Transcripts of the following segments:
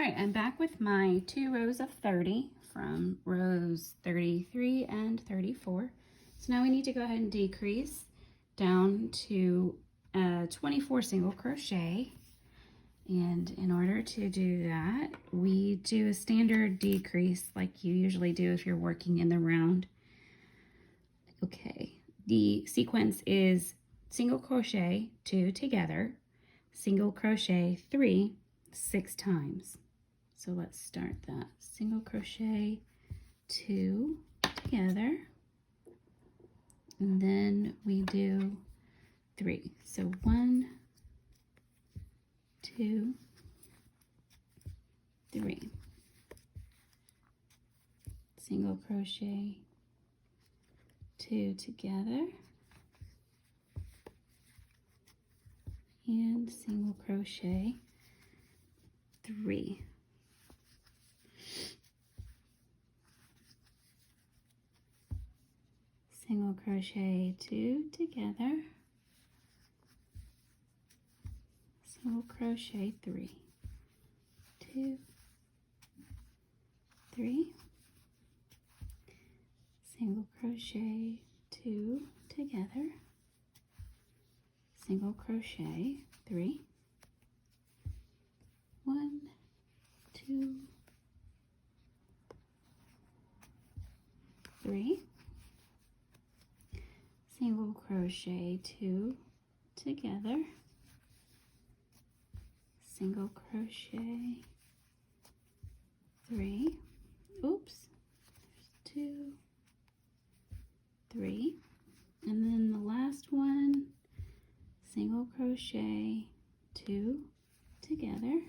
right, I'm back with my 2 rows of 30 from rows 33 and 34. So now we need to go ahead and decrease down to 24 single crochet. And in order to do that, we do a standard decrease like you usually do if you're working in the round. Okay, the sequence is single crochet 2 together, single crochet 3 6 times. So let's start that. Single crochet 2 together, and then we do 3. So 1, 2, 3. Single crochet 2 together, and single crochet 3. Single crochet 2 together, single crochet 3, 2, 3, single crochet 2 together, single crochet 3, 1, 2, 3, single crochet 2 together, single crochet 3, oops, there's 2, 3, and then the last one, single crochet 2 together,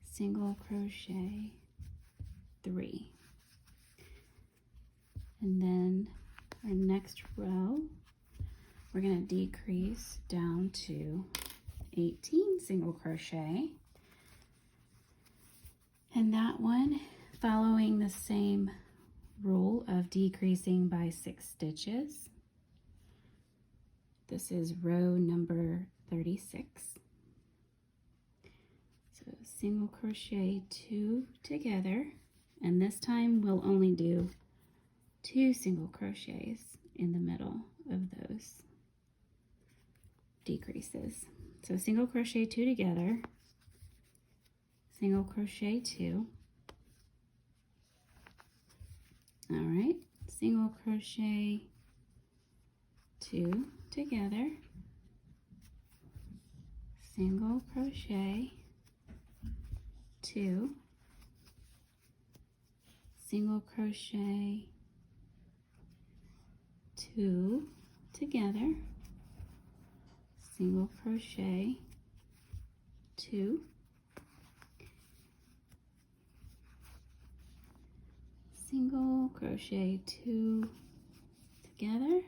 single crochet 3, and then our next row we're going to decrease down to 18 single crochet, and that one following the same rule of decreasing by 6 stitches. This is row number 36. So single crochet 2 together, and this time we'll only do 2 single crochets in the middle of those decreases. So single crochet 2 together, single crochet 2, all right, single crochet 2 together, single crochet 2, single crochet 2 together, single crochet 2, single crochet 2 together,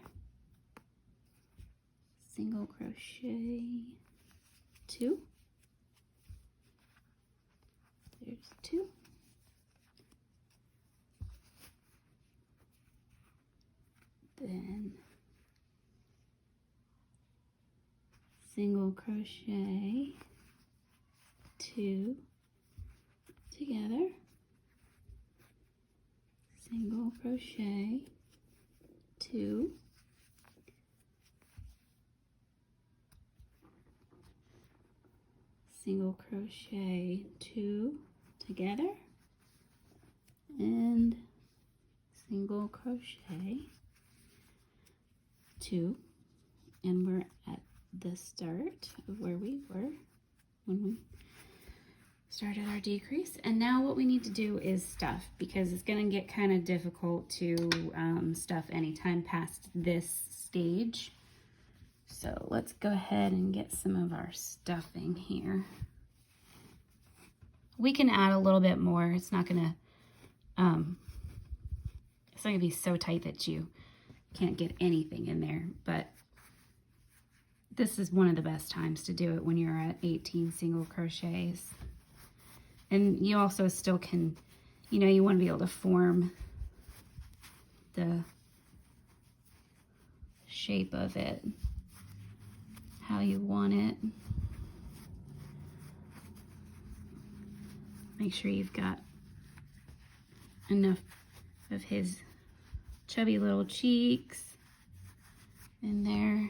single crochet 2, there's 2, then single crochet 2 together, single crochet 2, single crochet 2 together, and single crochet 2, and we're at the start of where we were when we started our decrease. And now what we need to do is stuff, because it's going to get kind of difficult to stuff anytime past this stage. So let's go ahead and get some of our stuffing here. We can add a little bit more. It's not gonna be so tight that you can't get anything in there, but this is one of the best times to do it when you're at 18 single crochets. And you also still can, you know, you want to be able to form the shape of it how you want it. Make sure you've got enough of his chubby little cheeks in there.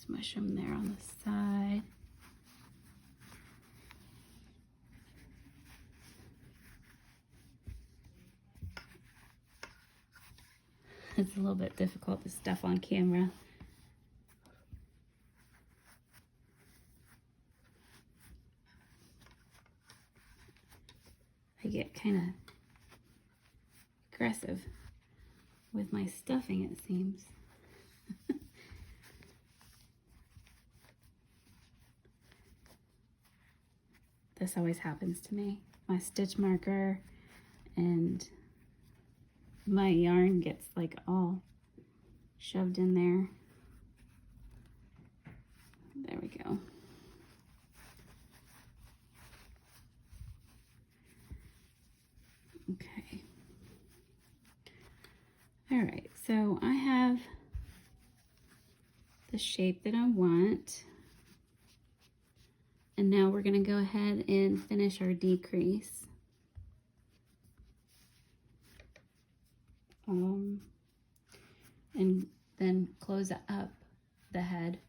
Smush them there on the side. It's a little bit difficult to stuff on camera. I get kind of aggressive with my stuffing, it seems. This always happens to me. My stitch marker and my yarn gets like all shoved in there. There we go. Okay. All right, so I have the shape that I want. And now we're going to go ahead and finish our decrease. And then close up the head,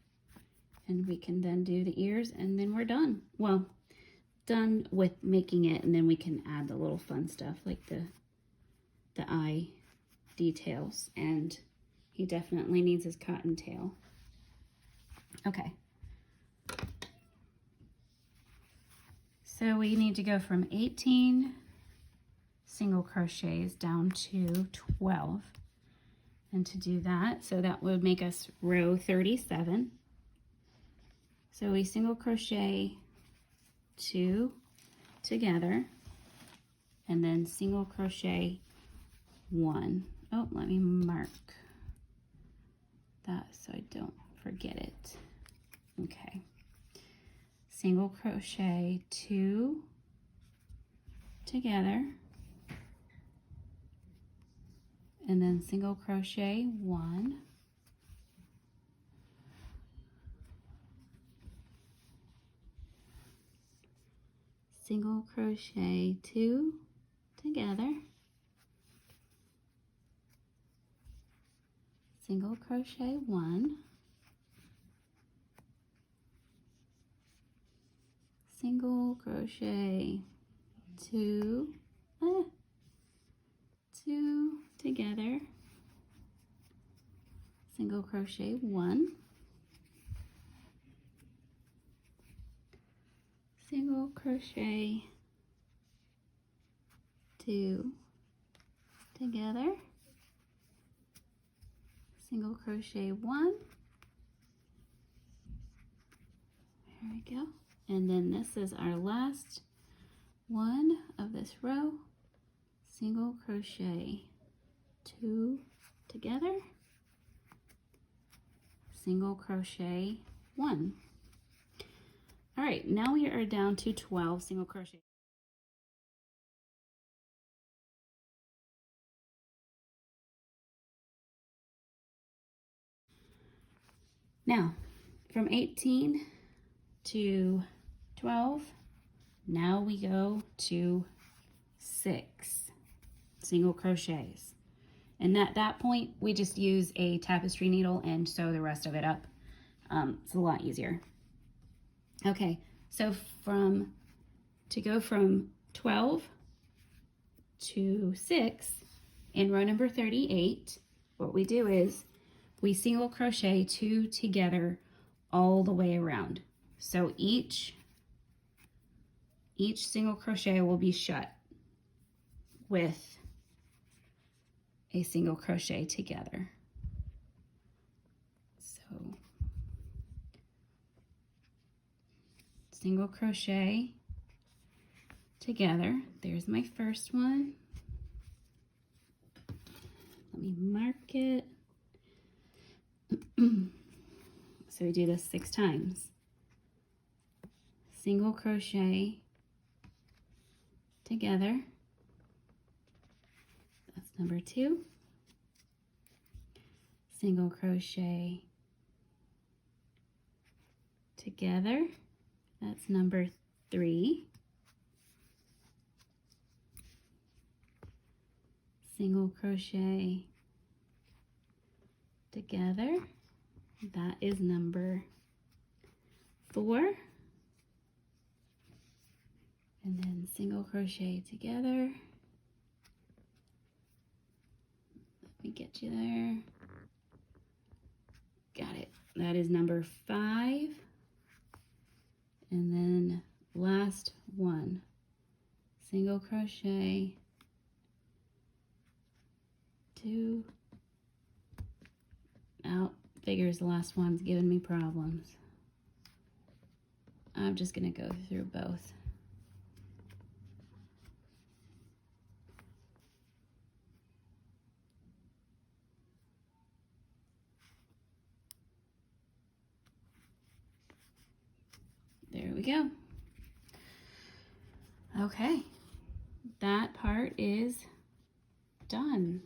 and we can then do the ears, and then we're done. Well, done with making it, and then we can add the little fun stuff like the eye details, and he definitely needs his cottontail. Okay. So we need to go from 18 single crochets down to 12. And to do that, so that would make us row 37. So we single crochet 2 together, and then single crochet 1. Oh, let me mark that so I don't forget it. Okay. Single crochet 2 together, and then single crochet 1, single crochet 2 together, single crochet 1, single crochet 2, 2 together, single crochet 1, single crochet 2 together, single crochet 1. There we go. And then this is our last one of this row. Single crochet 2 together, single crochet 1. All right, now we are down to 12 single crochet. Now, from 18 to 12, now we go to 6 single crochets. And at that point, we just use a tapestry needle and sew the rest of it up. It's a lot easier. Okay, so to go from 12 to 6 in row number 38, what we do is we single crochet 2 together all the way around. So each single crochet will be shut with a single crochet together. So single crochet together. There's my first one. Let me mark it. So we do this 6 times. Single crochet together. That's number 2. Single crochet together. That's number 3. Single crochet together. That is number 4. And then single crochet together. Let me get you there. Got it. That is number 5. And then last one, single crochet, 2. Out. Figures the last one's giving me problems. I'm just gonna go through both. There we go. Okay, that part is done.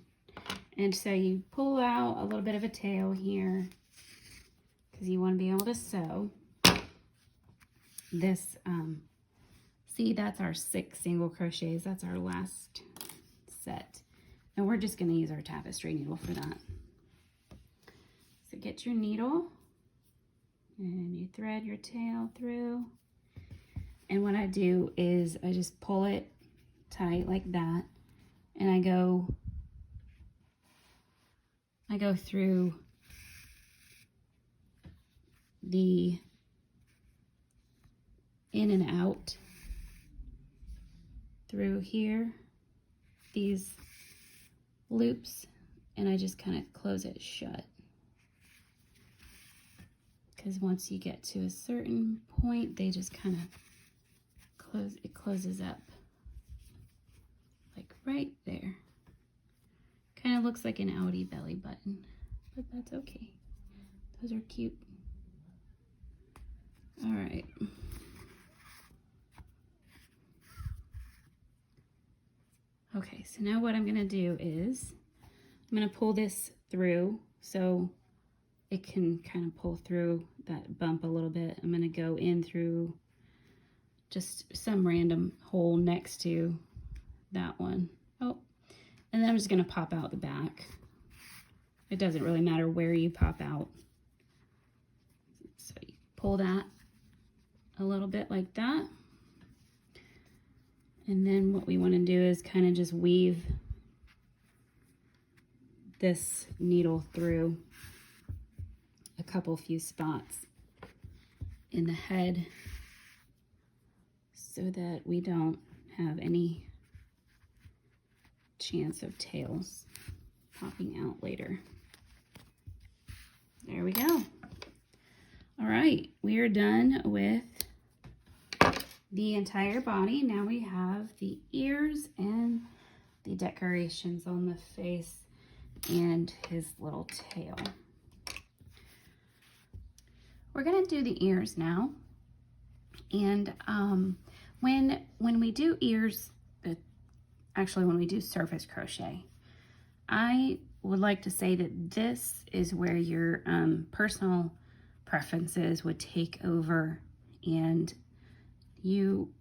And so you pull out a little bit of a tail here because you want to be able to sew. This, see, that's our 6 single crochets. That's our last set. And we're just going to use our tapestry needle for that. So get your needle and you thread your tail through. And what I do is I just pull it tight like that, and I go through the in and out through here, these loops, and I just kind of close it shut. Because once you get to a certain point, they just kind of close, it closes up like right there. Kind of looks like an outie belly button, but that's okay. Those are cute. All right. Okay, so now what I'm gonna do is I'm gonna pull this through so it can kind of pull through that bump a little bit. I'm gonna go in through just some random hole next to that one. Oh, and then I'm just gonna pop out the back. It doesn't really matter where you pop out. So you pull that a little bit like that. And then what we want to do is kind of just weave this needle through a few spots in the head so that we don't have any chance of tails popping out later. There we go. All right, we are done with the entire body. Now we have the ears and the decorations on the face and his little tail. We're gonna do the ears now. And when we do ears, actually when we do surface crochet, I would like to say that this is where your personal preferences would take over and you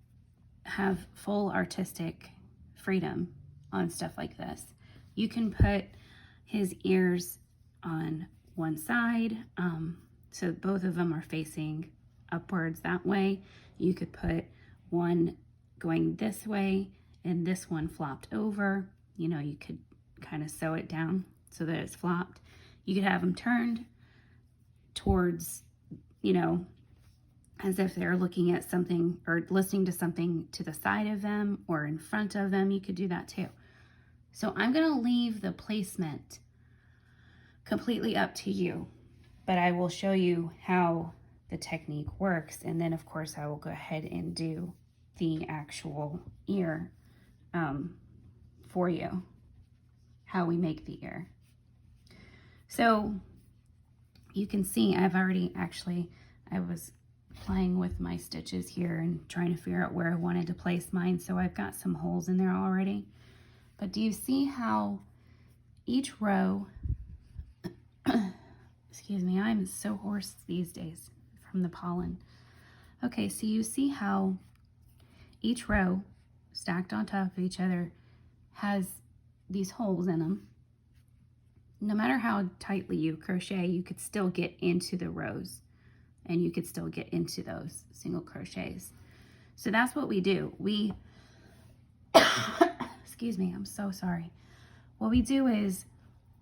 have full artistic freedom on stuff like this. You can put his ears on one side, so both of them are facing upwards that way. You could put one going this way and this one flopped over. You know, you could kind of sew it down so that it's flopped. You could have them turned towards, you know, as if they're looking at something or listening to something to the side of them or in front of them. You could do that too. So I'm going to leave the placement completely up to you, but I will show you how the technique works. And then of course I will go ahead and do the actual ear for you, how we make the ear. So you can see I was playing with my stitches here and trying to figure out where I wanted to place mine. So I've got some holes in there already. But do you see how each row, excuse me, I'm so hoarse these days from the pollen. Okay, so you see how each row stacked on top of each other has these holes in them. No matter how tightly you crochet, you could still get into the rows and you could still get into those single crochets. So that's what we do. We, excuse me, I'm so sorry. What we do is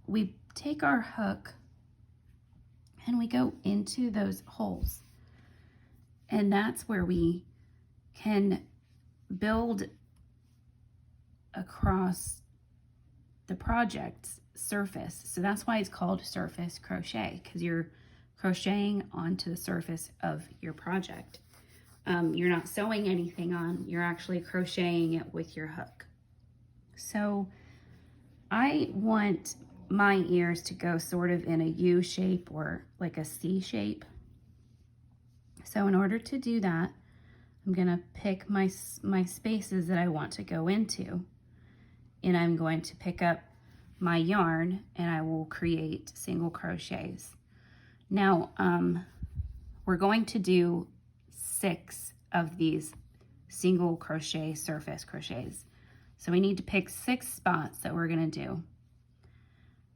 we take our hook and we go into those holes. And that's where we can build across the project's surface. So that's why it's called surface crochet, because you're crocheting onto the surface of your project. You're not sewing anything on, you're actually crocheting it with your hook. So I want my ears to go sort of in a U shape or like a C shape. So in order to do that, I'm gonna pick my spaces that I want to go into, and I'm going to pick up my yarn and I will create single crochets. Now, we're going to do 6 of these single crochet surface crochets. So we need to pick 6 spots that we're gonna do.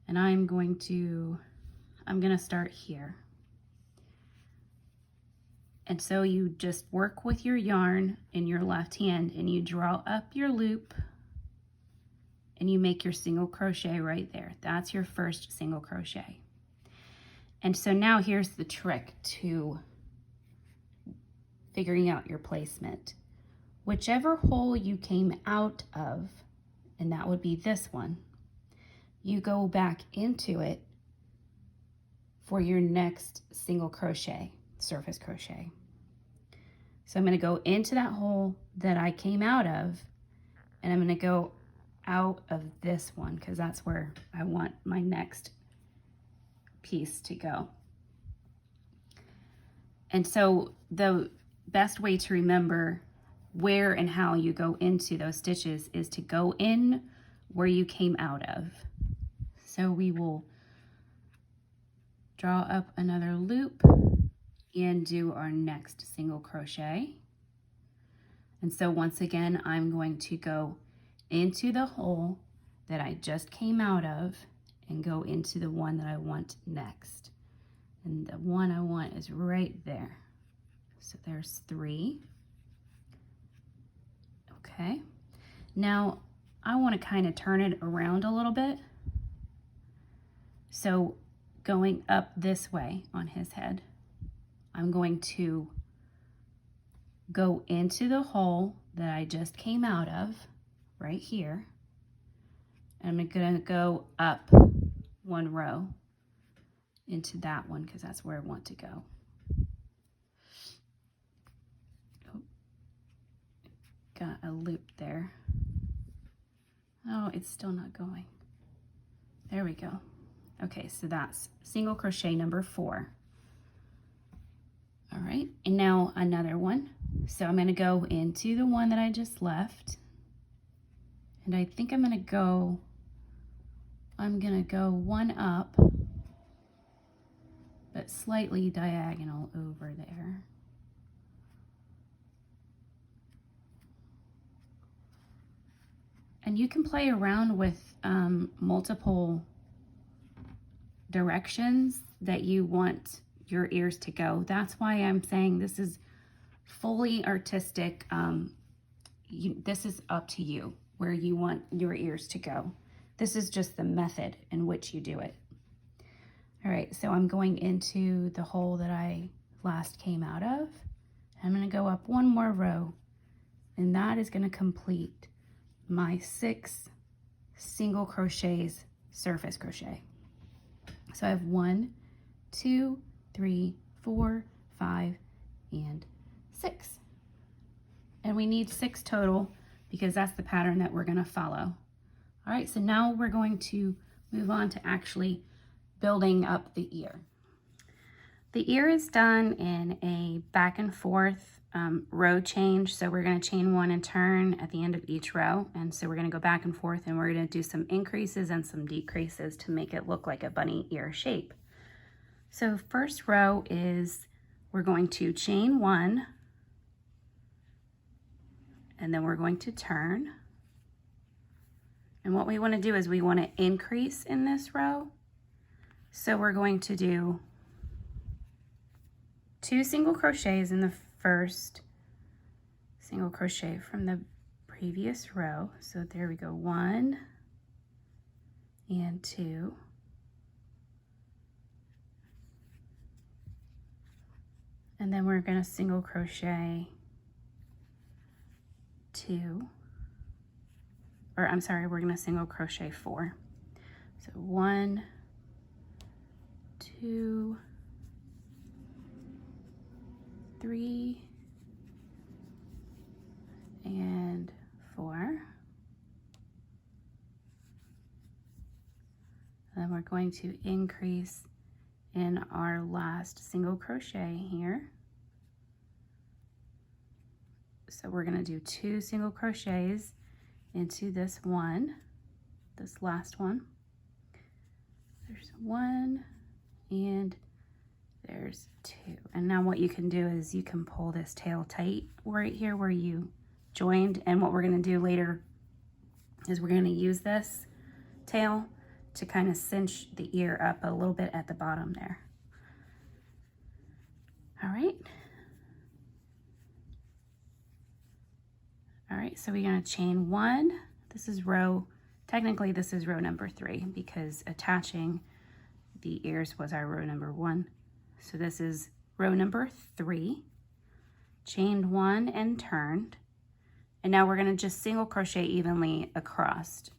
And I'm gonna start here. And so you just work with your yarn in your left hand and you draw up your loop and you make your single crochet right there. That's your first single crochet. And so now here's the trick to figuring out your placement. Whichever hole you came out of, and that would be this one, you go back into it for your next single crochet, surface crochet. So I'm going to go into that hole that I came out of, and I'm going to go out of this one because that's where I want my next piece to go. And so the best way to remember where and how you go into those stitches is to go in where you came out of. So we will draw up another loop and do our next single crochet. And so once again, I'm going to go into the hole that I just came out of and go into the one that I want next. And the one I want is right there. So there's 3. Okay. Now I want to kind of turn it around a little bit. So going up this way on his head, I'm going to go into the hole that I just came out of right here. And I'm going to go up 1 row into that one because that's where I want to go. Oh, got a loop there. Oh, it's still not going. There we go. Okay, so that's single crochet number 4. All right, and now another one. So I'm going to go into the one that I just left. And I think I'm going to go 1 up, but slightly diagonal over there. And you can play around with multiple directions that you want your ears to go. That's why I'm saying this is fully artistic. This is up to you where you want your ears to go. This is just the method in which you do it. All right, so I'm going into the hole that I last came out of. I'm going to go up 1 more row, and that is going to complete my 6 single crochets surface crochet. So I have 1, 2, 3, 4, 5, and 6. And we need 6 total because that's the pattern that we're going to follow. All right, so now we're going to move on to actually building up the ear. The ear is done in a back and forth row change. So we're going to chain 1 and turn at the end of each row. And so we're going to go back and forth and we're going to do some increases and some decreases to make it look like a bunny ear shape. So first row is we're going to chain 1, and then we're going to turn. And what we want to do is we want to increase in this row. So we're going to do 2 single crochets in the first single crochet from the previous row. So there we go, 1 and 2. And then we're going to single crochet 2. Or I'm sorry, we're going to single crochet 4. So 1, 2, 3, and 4. Then we're going to increase in our last single crochet here. So we're going to do 2 single crochets into this one, this last one. There's 1 and there's 2. And now what you can do is you can pull this tail tight right here where you joined. And what we're going to do later is we're going to use this tail to kind of cinch the ear up a little bit at the bottom there. All right. All right, so we're going to chain 1. This is row, technically this is row number 3 because attaching the ears was our row number 1. So this is row number 3, chained 1 and turned. And now we're going to just single crochet evenly across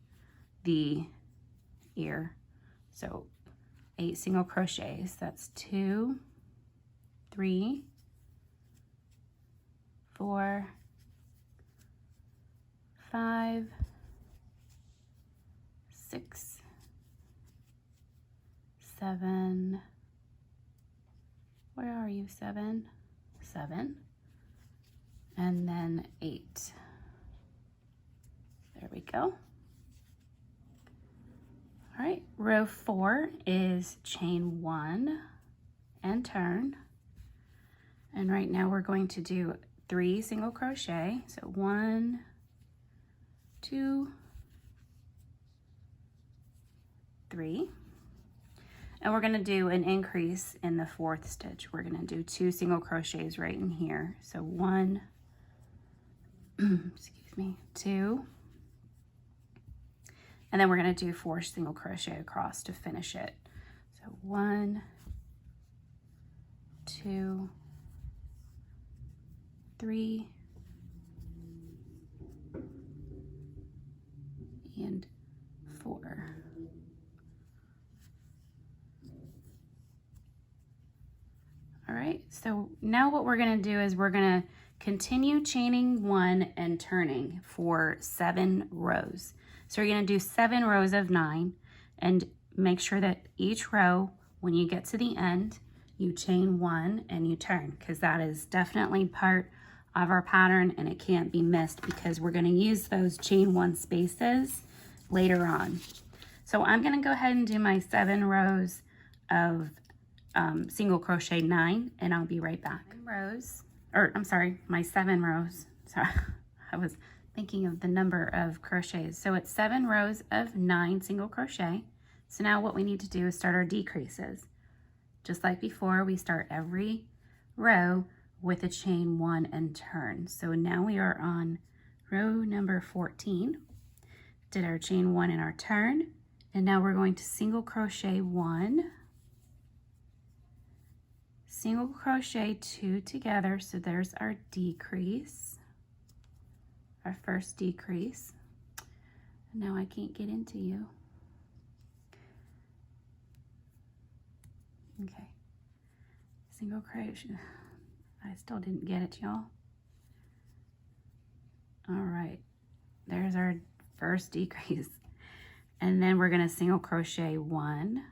the ear. So 8 single crochets. That's 2, 3, 4, 5, 6, 7. Where are you? 7, 7, and then 8. There we go. All right, row 4 is chain 1 and turn. And right now we're going to do 3 single crochet. So 1, 2, 3. And we're going to do an increase in the 4th stitch. We're going to do 2 single crochets right in here. So 1, excuse me, 2. And then we're going to do 4 single crochet across to finish it. So 1, 2, 3, and 4. All right, so now what we're going to do is we're going to continue chaining 1 and turning for 7 rows. So you're going to do 7 rows of 9 and make sure that each row, when you get to the end, you chain 1 and you turn, because that is definitely part of our pattern and it can't be missed because we're going to use those chain 1 spaces later on. So I'm going to go ahead and do my 7 rows of single crochet 9 and I'll be right back. My 7 rows. Sorry, I was thinking of the number of crochets. So it's 7 rows of 9 single crochet. So now what we need to do is start our decreases. Just like before, we start every row with a chain 1 and turn. So now we are on row number 14. Did our chain 1 and our turn, and now we're going to single crochet 1, single crochet 2 together. So there's our decrease, our first decrease. Now I can't get into you. Okay, single crochet. I still didn't get it, y'all. All right, there's our first decrease. And then we're going to single crochet 1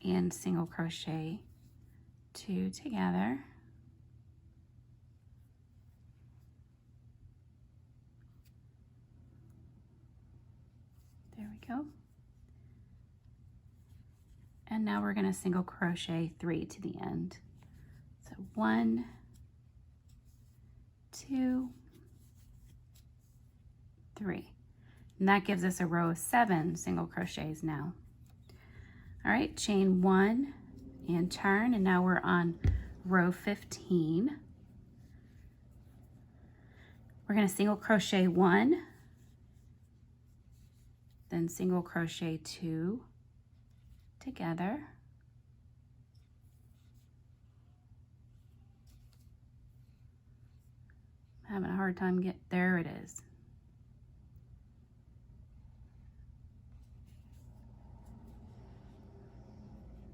and single crochet 2 together. There we go. And now we're going to single crochet 3 to the end. So 1, 2, 3. And that gives us a row of 7 single crochets now. All right, chain 1 and turn, and now we're on row 15. We're going to single crochet 1, then single crochet 2 together. I'm having a hard time there it is.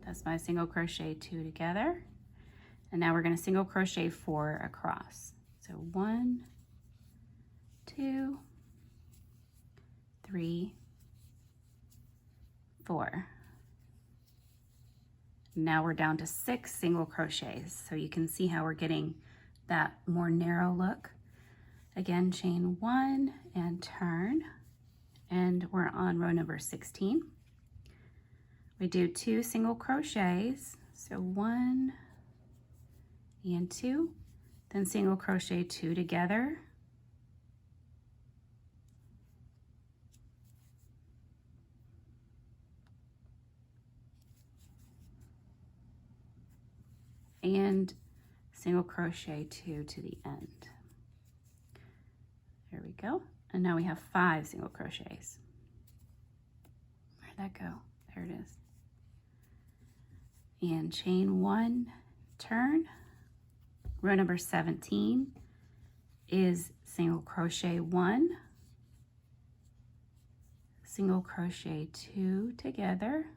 That's my single crochet 2 together. And now we're going to single crochet 4 across. So 1, 2, 3, 4. Now we're down to 6 single crochets. So you can see how we're getting that more narrow look. Again, chain 1 and turn. And we're on row number 16. We do 2 single crochets, so 1 and 2, then single crochet 2 together. And single crochet 2 to the end. There we go. And now we have 5 single crochets. Where'd that go? There it is. And chain 1, turn. Row number 17 is single crochet 1, single crochet 2 together,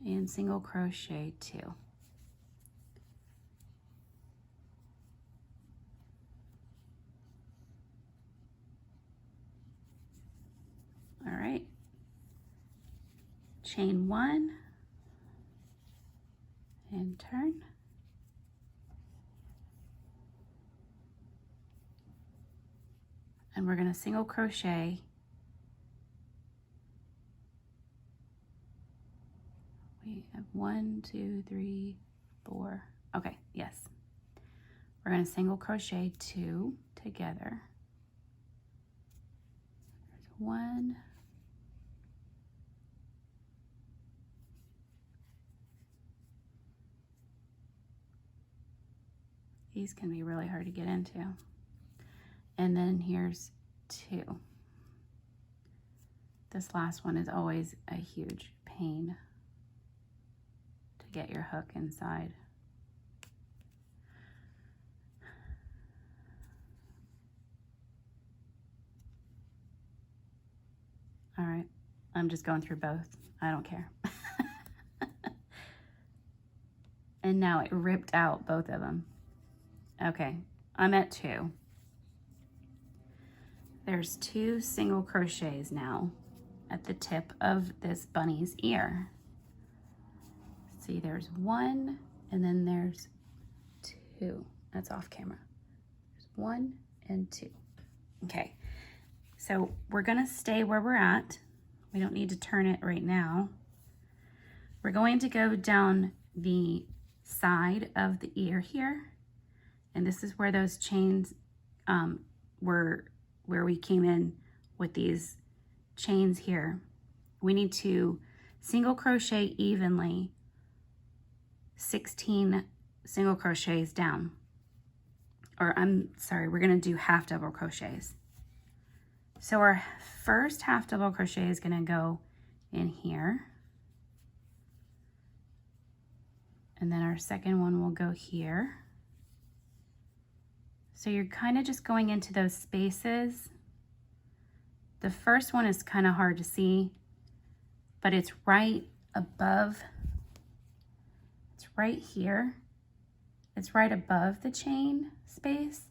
and single crochet 2. All right, chain 1 and turn. And we're going to single crochet we have 1, 2, 3, 4. Okay, yes. We're going to single crochet 2 together. There's 1. These can be really hard to get into. And then here's 2. This last one is always a huge pain to get your hook inside. All right, I'm just going through both. I don't care. And now it ripped out both of them. Okay, I'm at 2. There's 2 single crochets now at the tip of this bunny's ear. See, there's 1 and then there's 2. That's off camera. There's 1 and 2. Okay, so we're gonna stay where we're at. We don't need to turn it right now. We're going to go down the side of the ear here. And this is where those chains were, where we came in with these chains here. We need to single crochet evenly 16 single crochets down. Or I'm sorry, we're gonna do half double crochets. So our first half double crochet is gonna go in here. And then our second one will go here. So you're kind of just going into those spaces. The first one is kind of hard to see, but it's right above, it's right here. It's right above the chain space,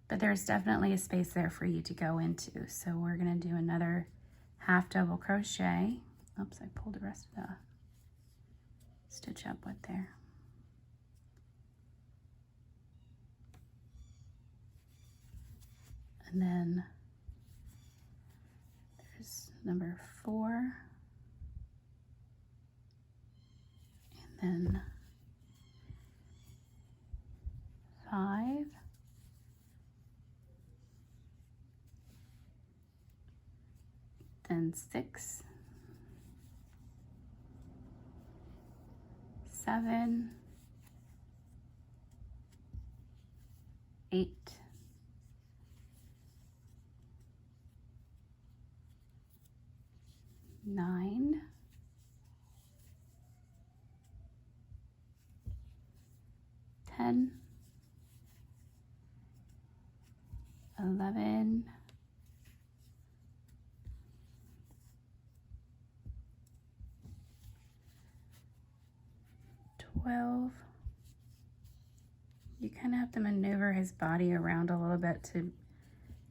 but there's definitely a space there for you to go into. So we're gonna do another half double crochet. Oops, I pulled the rest of the stitch up with there. And then there's number 4. And then 5. Then 6. 7. 8. 9. 10. 11. 12. You kind of have to maneuver his body around a little bit to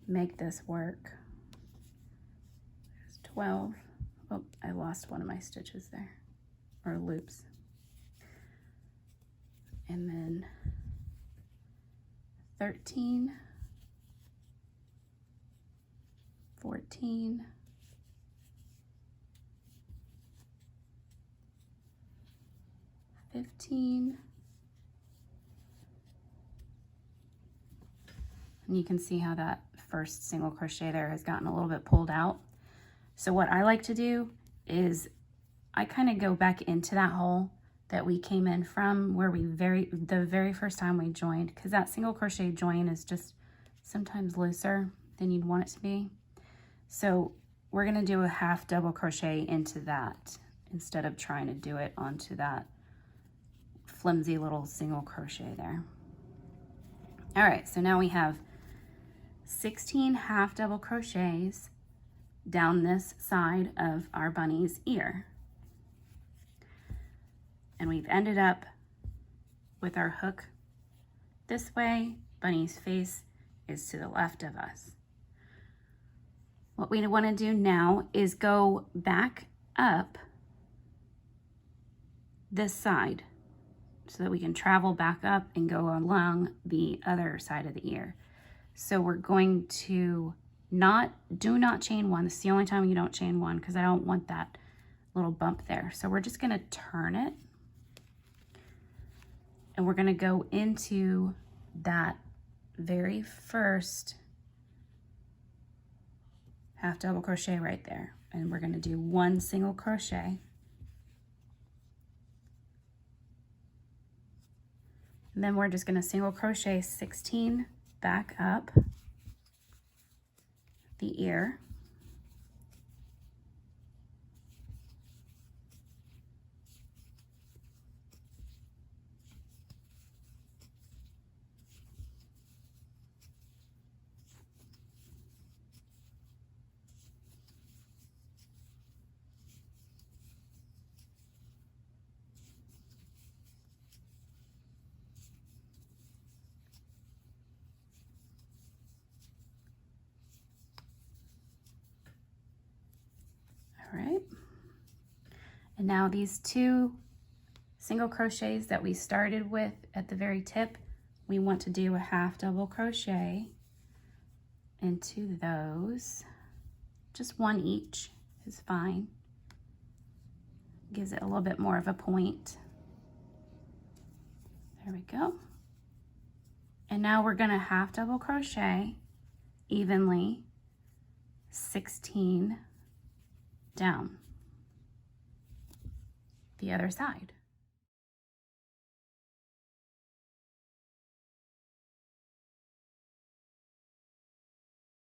make this work. There's 12. Oh, I lost one of my stitches there, or loops. And then 13, 14, 15, and you can see how that first single crochet there has gotten a little bit pulled out. So what I like to do is I kind of go back into that hole that we came in from, where we the very first time we joined, because that single crochet join is just sometimes looser than you'd want it to be. So we're going to do a half double crochet into that instead of trying to do it onto that flimsy little single crochet there. All right, so now we have 16 half double crochets down this side of our bunny's ear. And we've ended up with our hook this way. Bunny's face is to the left of us. What we want to do now is go back up this side so that we can travel back up and go along the other side of the ear. So we're going to do not chain 1. This is the only time you don't chain 1, because I don't want that little bump there. So we're just going to turn it. And we're going to go into that very first half double crochet right there. And we're going to do 1 single crochet. And then we're just going to single crochet 16 back up the ear. All right, and now these 2 single crochets that we started with at the very tip, we want to do a half double crochet into those. Just 1 each is fine. Gives it a little bit more of a point. There we go. And now we're going to half double crochet evenly 16 down the other side.